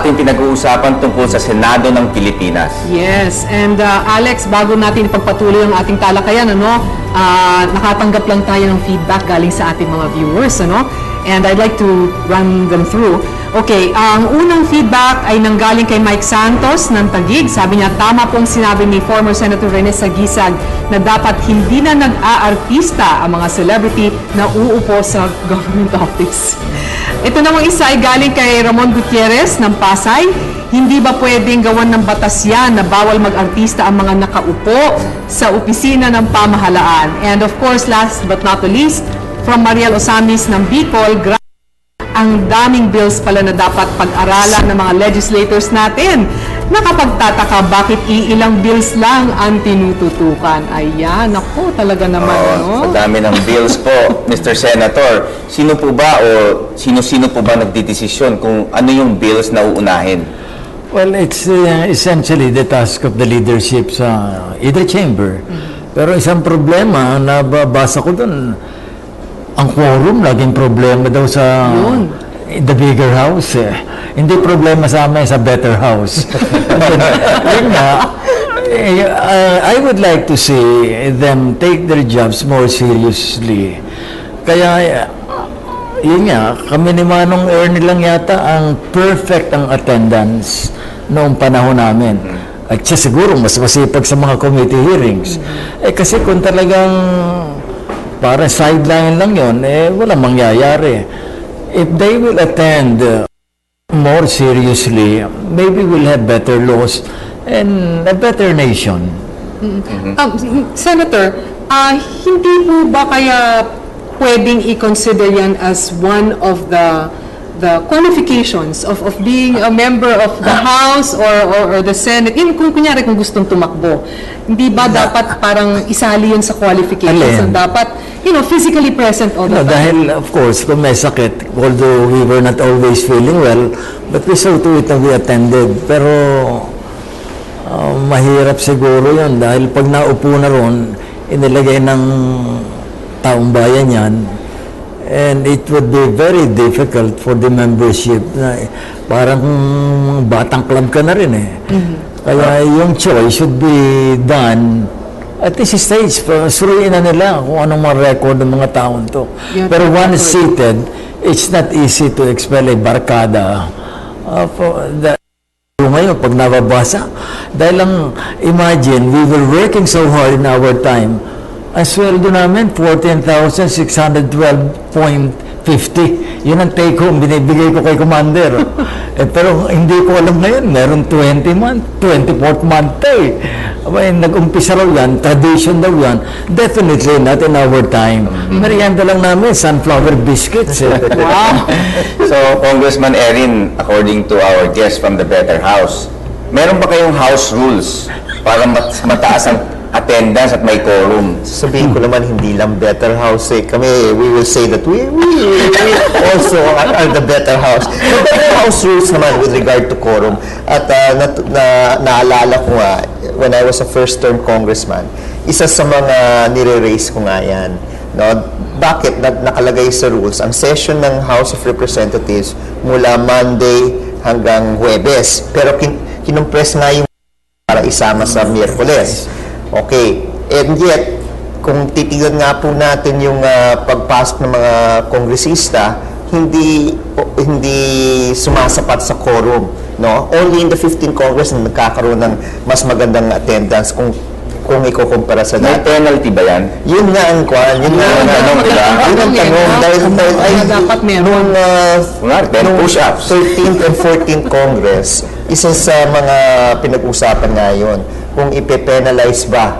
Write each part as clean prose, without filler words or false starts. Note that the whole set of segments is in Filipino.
ating pinag-uusapan tungkol sa Senado ng Pilipinas. Yes, and Alex, bago natin ipagpatuloy ang ating talakayan, nakatanggap lang tayo ng feedback galing sa ating mga viewers, and I'd like to run them through. Okay, ang unang feedback ay nanggaling kay Mike Santos ng Taguig. Sabi niya, tama pong sinabi ni former Senator Rene Sagisag na dapat hindi na nag-aartista ang mga celebrity na uupo sa government office. Ito namang isa ay galing kay Ramon Gutierrez ng Pasay. Hindi ba pwedeng gawan ng batas yan na bawal mag-artista ang mga nakaupo sa opisina ng pamahalaan? And of course, last but not the least, from Mariel Osamis ng Bicol, ang daming bills pala na dapat pag-aralan ng mga legislators natin. Nakapagtataka bakit iilang bills lang ang tinututukan. Ayan, ako talaga naman. Sa dami ng bills po, Mr. Senator, sino po ba o sino-sino po ba nagdidesisyon kung ano yung bills na uunahin? Well, it's essentially the task of the leadership sa either chamber. Pero isang problema, nababasa ko doon, ang quorum, laging problema daw sa the bigger house. Hindi problema sa amin, sa better house. Yun nga, I would like to see them take their jobs more seriously. Kaya, yun nga, kami ni Manong Ernie lang yata ang perfect ang attendance noong panahon namin. At siya siguro mas masipag sa mga committee hearings. Kasi kung talagang para sideline lang yun, walang mangyayari. If they will attend more seriously, maybe we'll have better laws and a better nation. Senator, hindi po ba kaya pwedeng i-consider yan as one of the qualifications of being a member of the House or the Senate? Kung kunyari kung gustong tumakbo, hindi ba dapat parang isali yun sa qualifications? And dapat, physically present all the time? Dahil, of course, kung may sakit, although we were not always feeling well, but we saw to it na we attended. Pero, mahirap siguro yun dahil pag naupo na ron, inilagay ng taong bayan yan, and it would be very difficult for the membership na parang batang club ka na rin Kaya yung choice should be done at this stage. Suruin na nila kung anong mga record ng mga taon to. Pero once seated, it's not easy to expel a barkada ngayon pag nababasa. Dahil lang, imagine, we were working so hard in our time. Ang sweldo namin, 14,612.50. Yun ang take home, binibigay ko kay Commander. Pero hindi ko alam ngayon, meron 24th month nag-umpisa raw yan, tradition daw yan. Definitely not in our time. Merienda lang namin, sunflower biscuits. Wow! So, Congressman Erin, according to our guest from the Better House, meron ba kayong house rules para mataas ang attendance at may quorum? Sabihin ko naman, hindi lang better house Kami, we will say that we also are the better house. The better house rules naman with regard to quorum. At naalala ko nga, when I was a first-term congressman, isa sa mga nire-raise ko nga yan. Bakit nakalagay sa rules? Ang session ng House of Representatives mula Monday hanggang Huwebes. Pero kinumpress nga yung para isama sa Miyerkules. Okay, and yet, kung titignan nga po natin yung pagpasok ng mga kongresista, hindi sumasapat sa quorum, Only in the 15th Congress na nagkakaroon ng mas magandang attendance kung ikukumpara sa May penalty ba yan? Yun nga ang kwan, yun nga ang tanong, diba? Yun ang tanong, dahil dapat meron. Nung push-ups. 13th and 14th Congress, isa sa mga pinag-usapan nga yun, kung ipe-penalize ba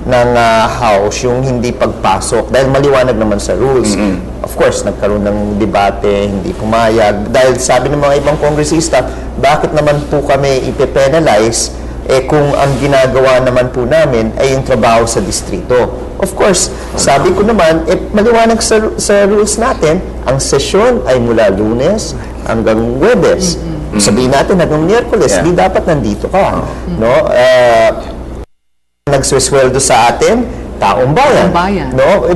ng House yung hindi pagpasok. Dahil maliwanag naman sa rules. Of course, nagkaroon ng debate, hindi pumayag. Dahil sabi ng mga ibang kongresista, bakit naman po kami ipe-penalize kung ang ginagawa naman po namin ay yung trabaho sa distrito. Of course, sabi ko naman, maliwanag sa rules natin, ang sesyon ay mula Lunes hanggang Huwebes. Sabihin natin hanggang Miyerkules, di dapat nandito ka. Nagsusweldo sa atin, taong bayan.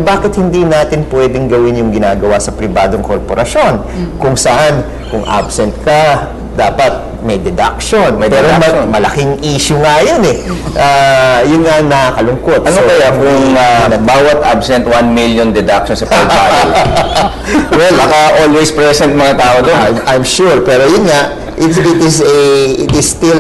Bakit hindi natin pwedeng gawin yung ginagawa sa pribadong korporasyon? Kung saan, kung absent ka, dapat may deduction. May Pero deduction. malaking issue nga yun eh. Yun nga nakakalungkot. Ano kaya kung bawat absent 1 million deduction sa pag-file? Well, baka always present mga tao doon. I'm sure, pero yun nga, it is still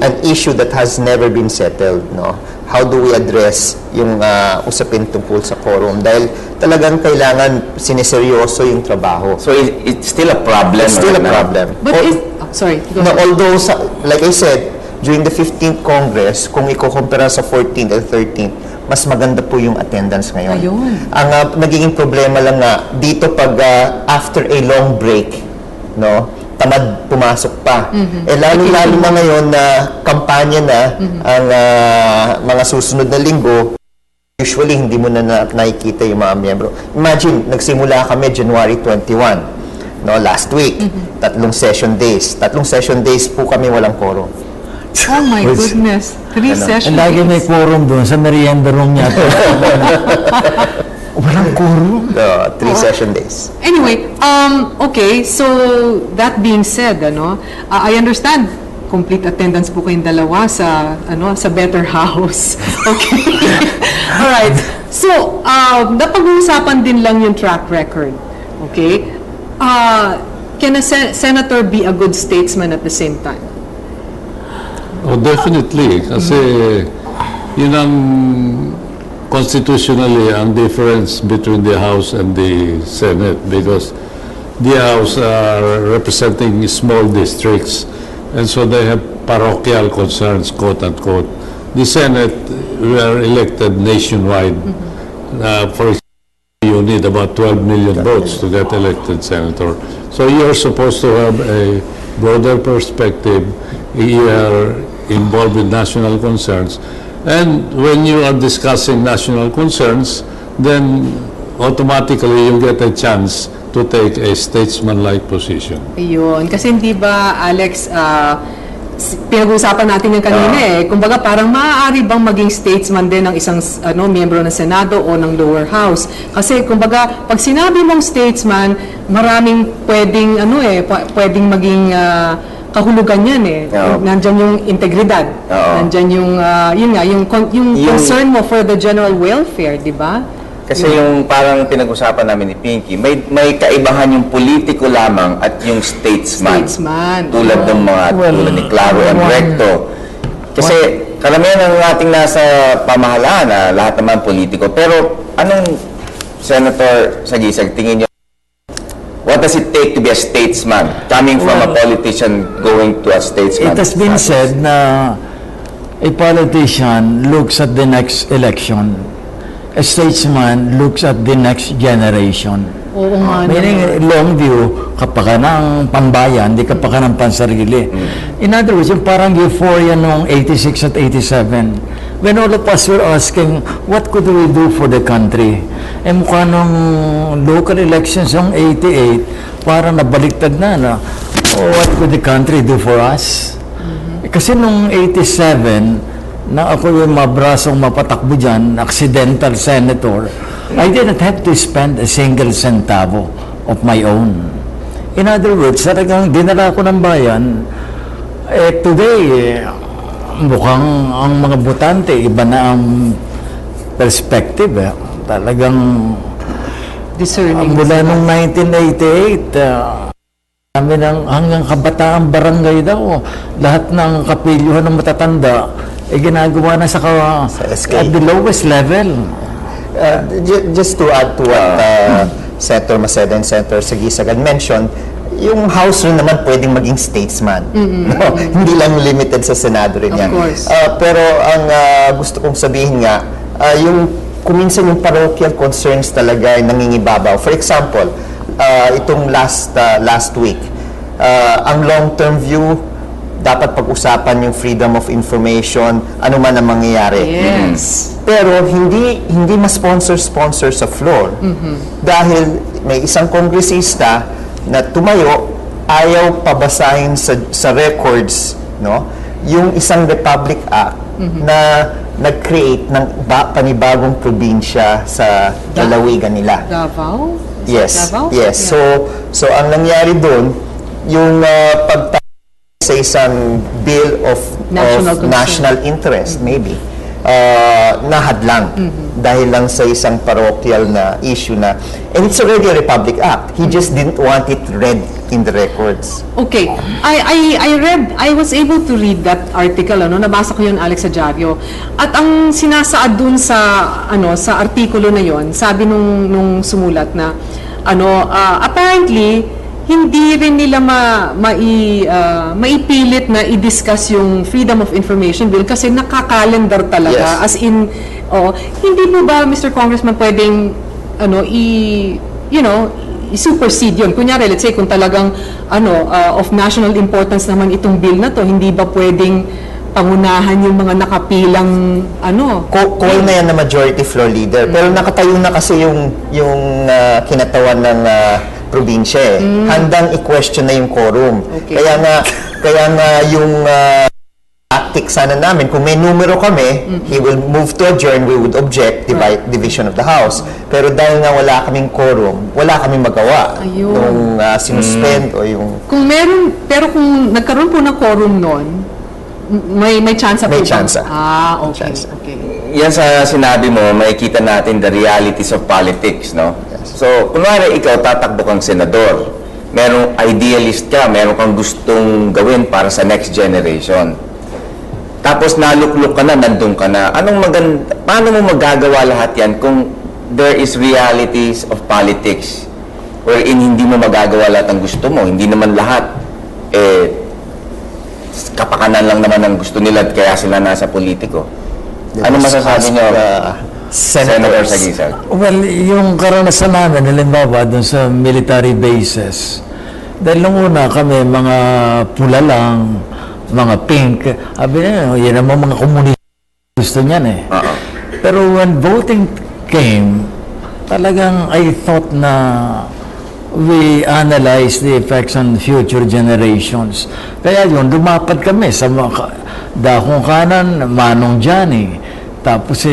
an issue that has never been settled, no? How do we address yung usapin tungkol sa quorum? Dahil talagang kailangan sineseryoso yung trabaho. So it's still a problem. It's still a right now. problem. But sorry, go No, ahead. although, like I said, during the 15th Congress, kung ikukumpara sa 14th and 13th, mas maganda po yung attendance ngayon. Ayun. Ang nagiging problema lang nga, dito pag after a long break, no, tamad pumasok pa. Eh lalo-lalo na ngayon na kampanya na ang mga susunod na linggo, usually hindi mo na nakikita yung mga miyembro. Imagine, nagsimula kami January 21, no, last week. Tatlong session days po kami walang quorum. Oh my goodness. 3 sessions. Lagi may quorum doon sa merienda room niya. Walang quorum. 3 session days. Anyway, okay, so that being said, I understand complete attendance po kayong dalawa sa sa Better House. Okay. All right. So, napag-uusapan din lang yung track record. Okay? Can a senator be a good statesman at the same time? Oh, definitely. Kasi yun ang constitutionally ang difference between the House and the Senate, because the House are representing small districts and so they have parochial concerns, quote unquote. The Senate, we are elected nationwide. For example, you need about 12 million votes to get elected senator. So you're supposed to have a broader perspective. You are involved with national concerns. And when you are discussing national concerns, then automatically you get a chance to take a statesman-like position. Ayun. Kasi hindi ba, Alex, pinag-uusapan natin yung kanina Kumbaga, parang maaari bang maging statesman din ng isang miyembro ng Senado o ng lower house? Kasi, kumbaga, pag sinabi mong statesman, maraming pwedeng, pwedeng maging kahulugan yan Oo. Nandyan yung integridad. Oo. Nandyan yung, yun nga, yung concern mo for the general welfare, di ba? Kasi yung parang pinag-usapan namin ni Pinky, may kaibahan yung politiko lamang at yung statesman. Statesman. Tulad ng mga, tulad ni Claro M. Recto. Kasi karamihan ng ating nasa pamahalaan na lahat naman politiko. Pero anong, Senator Sagisag, tingin niyo, what does it take to be a statesman? Coming from a politician going to a statesman? It has been said na a politician looks at the next election. A statesman looks at the next generation. Oo nga. Meaning, long view, kapag ka ng pambayan, di kapag ka ng pansarili. In other words, yung parang euphoria noong 86 at 87, when all of us were asking, what could we do for the country? Eh mukha nung local elections ng 88, parang nabaliktad na, what could the country do for us? Kasi nung 87, na ako yung mabrasong mapatakbo dyan, accidental senator, I didn't have to spend a single centavo of my own. In other words, talagang dinala ko ng bayan. Today, mukhang ang mga botante, iba na ang perspective. Talagang Discerning. mula nung 1988, kami hanggang kabataang barangay daw, lahat ng kapilyuhan ng matatanda, ginagawa na sa SK. at the lowest level. Just to add to what Senator Maceda and Senator Sagisag had mentioned, yung House rin naman pwedeng maging statesman. No? Hindi lang limited sa Senado rin Of yan. course. Pero ang gusto kong sabihin nga, yung kuminsan yung parochial concerns talaga ay nangingibabaw. For example, itong last week, ang long-term view, dapat pag-usapan yung freedom of information, ano man ang mangyayari. Yes. Pero hindi ma-sponsor sa floor. Dahil may isang kongresista na tumayo, ayaw pabasahin sa records, no, yung isang Republic Act na nag-create ng panibagong probinsya sa lalawigan nila. Davao? Yes. Davao? Yes. Yeah. So ang nangyari doon, yung sa isang bill of National concern. national interest, maybe, nahadlang dahil lang sa isang parochial na issue na, and it's already a Republic Act. He just didn't want it read in the records. Okay. I was able to read that article, nabasa ko yun, Alex Ajario. At ang sinasaad dun sa artikulo na yon, sabi nung sumulat na apparently hindi rin nila maipilit na i-discuss yung Freedom of Information Bill kasi nakakalendar talaga. Yes. As in, hindi mo ba, Mr. Congressman, pwedeng i-supersede yun? Kunyari, let's say, kung talagang of national importance naman itong bill na to, hindi ba pwedeng pangunahan yung mga nakapilang Call na yan na majority floor leader. Pero nakatayo na kasi yung kinatawan ng probinsya eh. Handang i-question na yung quorum. Okay. Kaya nga yung tactic sana namin, kung may numero kami, he will move to adjourn, we would object, division of the House. Pero dahil nga wala kaming quorum, wala kaming magawa. Ayun. Nung sinuspend o yung... Kung nagkaroon po ng quorum noon, may chance po May ba? chance. Okay. Chance. Okay. Yan sa sinabi mo, makikita natin the realities of politics, no? So, kunwari ikaw, tatakbo kang senador. Merong idealist ka, meron kang gustong gawin para sa next generation. Tapos naluklok ka na, nandun ka na. Paano mo magagawa lahat yan kung there is realities of politics wherein hindi mo magagawa lahat ng gusto mo? Hindi naman lahat, kapakanan lang naman ang gusto nila at kaya sila nasa politiko. Ano masasabi niyo, Senator Sagisag? Well, yung karanasan namin, halimbawa, dun sa military bases, dahil nung una kami, mga pula lang, mga pink, sabi na, yan naman mga komunista gusto niyan eh. Pero when voting came, talagang I thought na we analyze the effects on future generations. Kaya yun, lumapad kami sa dakong kanan, Manong Johnny. Tapos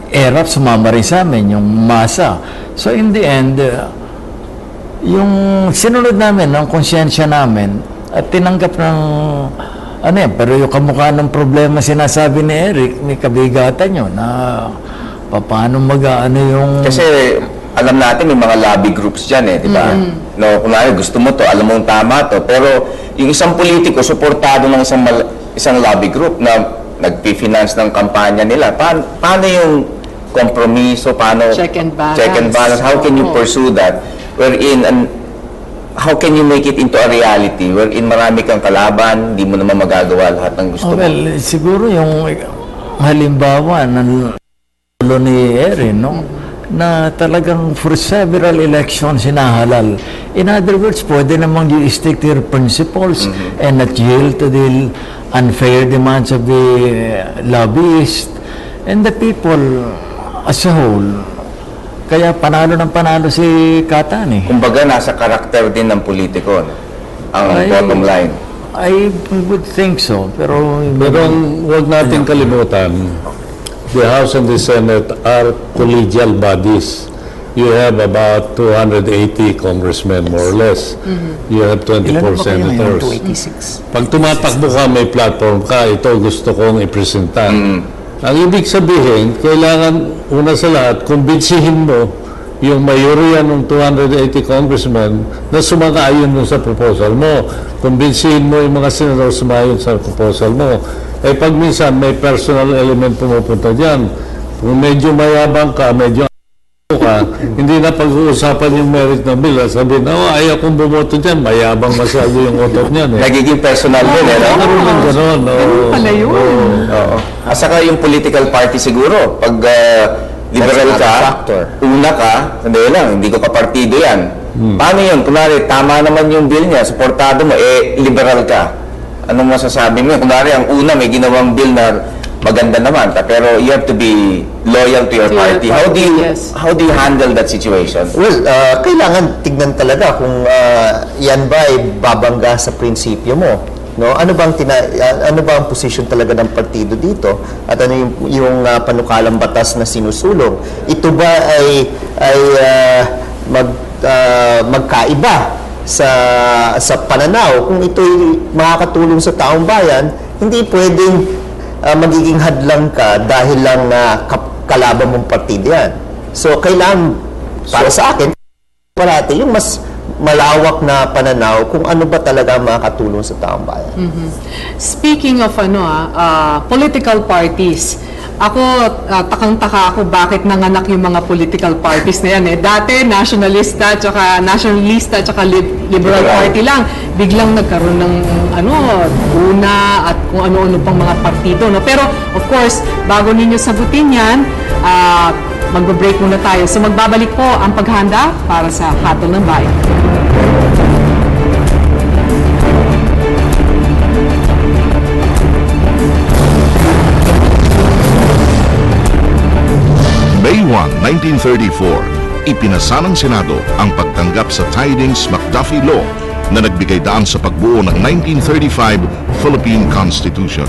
ERAP sumama rin sa amin, yung masa. So in the end, yung sinunod namin, ang konsyensya namin, at tinanggap ng pero yung kamukha ng problema sinasabi ni Eric, may kabigatan yun na paano yung... Kasi alam natin may mga lobby groups dyan di ba? No, kunwari gusto mo to, alam mo tama to, pero yung isang politiko, suportado ng isang lobby group na nagpi-finance ng kampanya nila, paano yung kompromiso, paano... Check and balance. Check and balance. How can you pursue that? How can you make it into a reality wherein marami kang kalaban, hindi mo naman magagawa lahat ng gusto mo? Well, siguro yung halimbawa ng ni Erin, na talagang for several elections hinahalal. In other words, pwede namang you stick to your principles and not yield to the unfair demands of the lobbyists and the people as a whole. Kaya panalo ng panalo si Katan. Kumbaga, nasa karakter din ng politiko, ang bottom line. I would think so. Pero huwag natin kalimutan, the House and the Senate are collegial bodies. You have about 280 congressmen, more or less. You have 24 senators. 286. Pag tumatakbo ka, may platform ka, ito gusto kong ipresenta. Ang ibig sabihin, kailangan una sa lahat, kumbinsihin mo yung mayorya ng 280 congressmen na sumang-ayon sa proposal mo. Kumbinsihin mo yung mga senador sumayon sa proposal mo. Pag minsan may personal element pumupunta dyan, kung medyo mayabang ka, medyo ka, hindi na pag-uusapan yung merit ng bill. Sabihin, ayaw kong bumoto dyan, mayabang masyado yung otot niyan. Nagiging personal din, no? Ganun. Ganun pala yun. Oo. At saka yung political party siguro, pag liberal That's ka, another factor. una ka, sandali lang, hindi ko kapartido yan. Paano yun? Kunwari, tama naman yung bill niya, supportado mo, liberal ka. Anong masasabi mo? Kunwari, ang una, may ginawang bill na maganda naman, pero you have to be loyal to your party. Yes. How do you handle that situation? Well, kailangan tignan talaga kung yan ba ay babangga sa prinsipyo mo. No? Ano bang position talaga ng partido dito? At ano yung panukalang batas na sinusulong? Ito ba ay magkaiba sa pananaw, kung ito'y makakatulong sa taong bayan, hindi pwedeng magiging hadlang ka dahil lang kalaban mong partido yan. So, kailangan, para sa akin, parati yung mas malawak na pananaw kung ano ba talaga makakatulong sa taong bayan. Speaking of political parties, ako, takang-taka ako bakit nanganak yung mga political parties na yan eh. Dati, nationalista, tsaka liberal party lang. Biglang nagkaroon ng una at kung ano-ano pang mga partido. No? Pero, of course, bago ninyo sagutin yan, magbe-break muna tayo. So, magbabalik po ang paghanda para sa Hatol ng Bayan. May 1, 1934, ipinasa ng Senado ang pagtanggap sa Tidings-McDuffie Law na nagbigay daan sa pagbuo ng 1935 Philippine Constitution.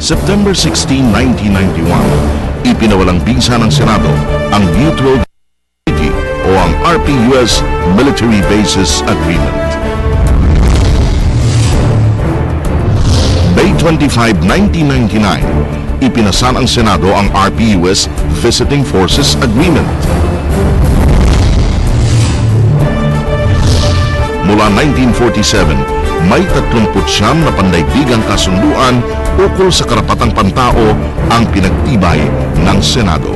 September 16, 1991, ipinawalang bisa ng Senado ang Mutual Treaty o ang RP-US Military Bases Agreement. May 25, 1999, ipinasa ng Senado ang RP-US Visiting Forces Agreement. Mula 1947, may 39 na pandaigdigang kasunduan ukol sa karapatang pantao ang pinagtibay ng Senado.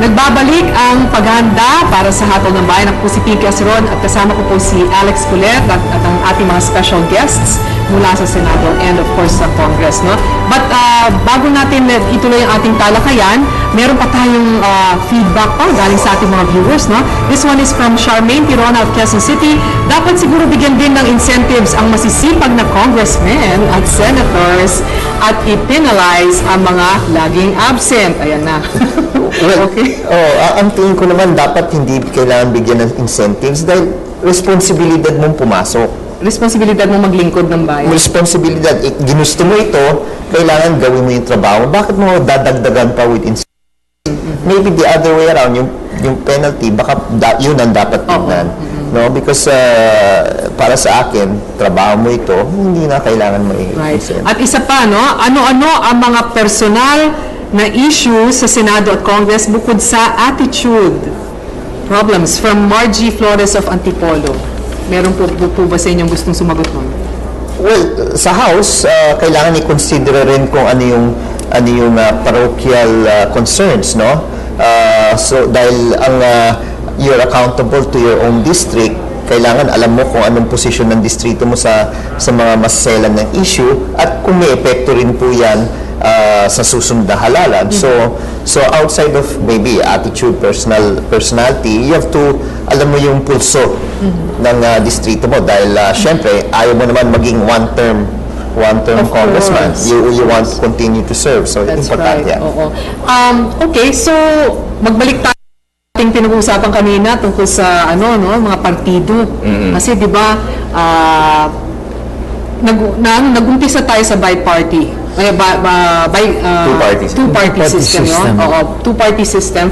Nagbabalik ang paghanda para sa Hatol ng Bayan. Ako po si Pinky Aceron at kasama ko po si Alex Colet at ang ating mga special guests mula sa Senado and of course sa Congress. No? But bago natin ituloy ang ating talakayan, meron pa tayong feedback pa galing sa ating mga viewers. No? This one is from Charmaine Tirona of Quezon City. Dapat siguro bigyan din ng incentives ang masisipag na congressmen at senators at i-penalize ang mga laging absent. Ayan na. Well, Okay. ang tingin ko naman dapat hindi kailangan bigyan ng incentives dahil responsibilidad mong pumasok. Responsibilidad mo maglingkod ng bayan. Responsibilidad, ginusto mo ito, kailangan gawin mo yung trabaho. Bakit mo dadagdagan pa with incentives? Maybe the other way around, yung penalty, baka yun ang dapat tignan. No? Because para sa akin, trabaho mo ito, hindi na kailangan mo Right. i-incentive. At isa pa, no? Ano-ano ang mga personal na issues sa Senado at Congress bukod sa attitude problems from Margie Flores of Antipolo? Meron po ba sa inyong gustong sumagot nun? Well, sa House, kailangan i-consider rin kung ano yung parochial concerns, no? So dahil you're accountable to your own district, kailangan alam mo kung anong posisyon ng distrito mo sa mga maselan ng issue at kung may epekto rin po yan sa susunod na halalan. So outside of maybe attitude, personality, you have to alam mo yung pulso ng distrito mo dahil syempre ayaw mo naman maging one-term Of congressman. course. You want to continue to serve. So That's importante right. yan. Oo. Okay, so magbalik tayo sa ating pinag-uusapan kanina tungkol sa mga partido. Kasi 'di ba nag-umpisa tayo sa bi-party. Two-party system. Two-party system, system. no? Oo, two-party system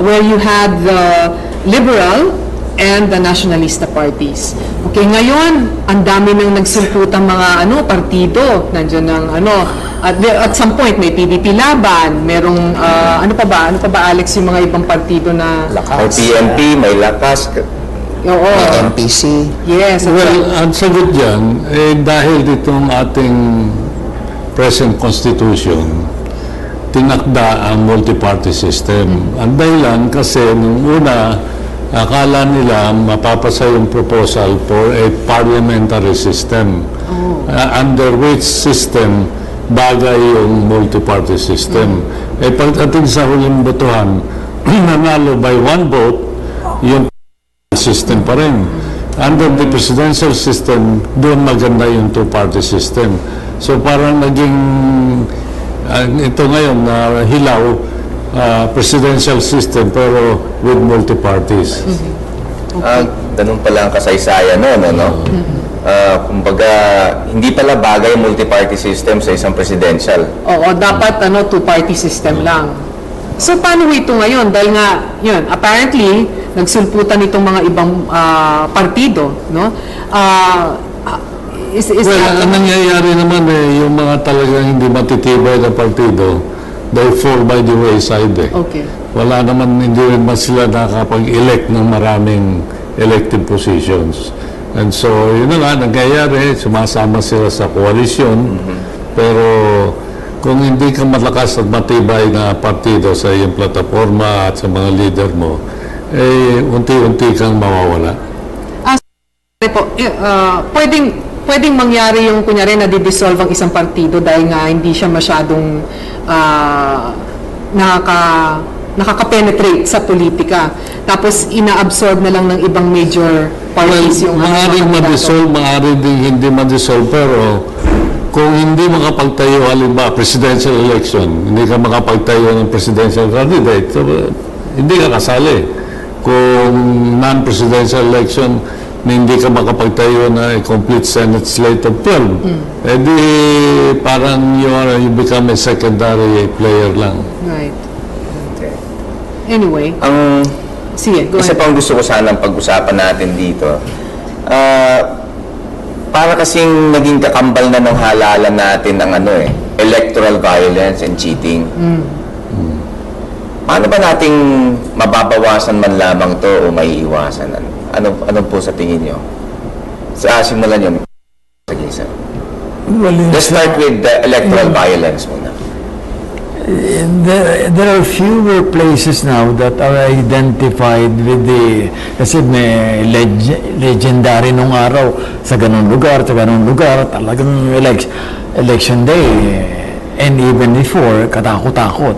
where you had the liberal and the nationalista parties. Okay, ngayon, ang dami nang nagsulputang mga partido. Nandiyan ng at some point may PDP laban, merong ano pa ba Alex yung mga ibang partido na May PNP, may Lakas. oo. MPC. Yes. at Well, ang sagot dyan, dahil ditong ating present constitution, tinakda ang multi-party system. Ang dahilan kasi nung una, akala nila mapapasa yung proposal for a parliamentary system. Under which system bagay yung multi-party system. Pagdating sa huling botohan, nanalo by one vote, yung system pa rin. Under the presidential system, doon maganda yung two-party system. So parang naging, ito ngayon na hilaw, presidential system pero with multi-parties. Ganun pala ang kasaysayan no? Kumbaga, hindi pala bagay multi-party system sa isang presidential. Oo, dapat two-party system lang. So, paano ito ngayon? Dahil nga, yun, apparently, nagsulputan itong mga ibang partido, no? Ang nangyayari naman yung mga talagang hindi matitibay na partido, they fall by the wayside Okay. Wala naman, hindi rin man sila nakapag-elect ng maraming elected positions. And so, yun na nga, nangyayari, sumasama sila sa koalisyon, pero kung hindi ka malakas at matibay na partido sa iyong plataforma at sa mga leader mo, unti-unti kang mawawala. Pwedeng mangyari yung kunyari na di-dissolve ang isang partido dahil nga hindi siya masyadong nakaka-penetrate sa politika. Tapos ina-absorb na lang ng ibang major parties yung maaaring ma-dissolve, maaaring hindi ma-dissolve, pero kung hindi makapagtayo, halimbawa, presidential election, hindi ka makapagtayo ng presidential candidate, so, hindi ka kasali. Kung non-presidential election, na hindi ka makapagtayo na a complete Senate slate of 12, di parang you become a secondary player lang. Right. Anyway, sige, go Isa ahead. pang gusto ko sanang pag-usapan natin dito. Para kasing naging kakambal na ng halalan natin ang electoral violence and cheating. Paano ba nating mababawasan man lamang to o maiiwasan? Ano po sa tingin nyo? Simulan nyo. Sige, sir. Well, Let's start with the electoral violence muna. there are fewer places now that are identified with kasi may legendary nung araw sa ganung lugar, talagang election day, and even before, katakot-takot.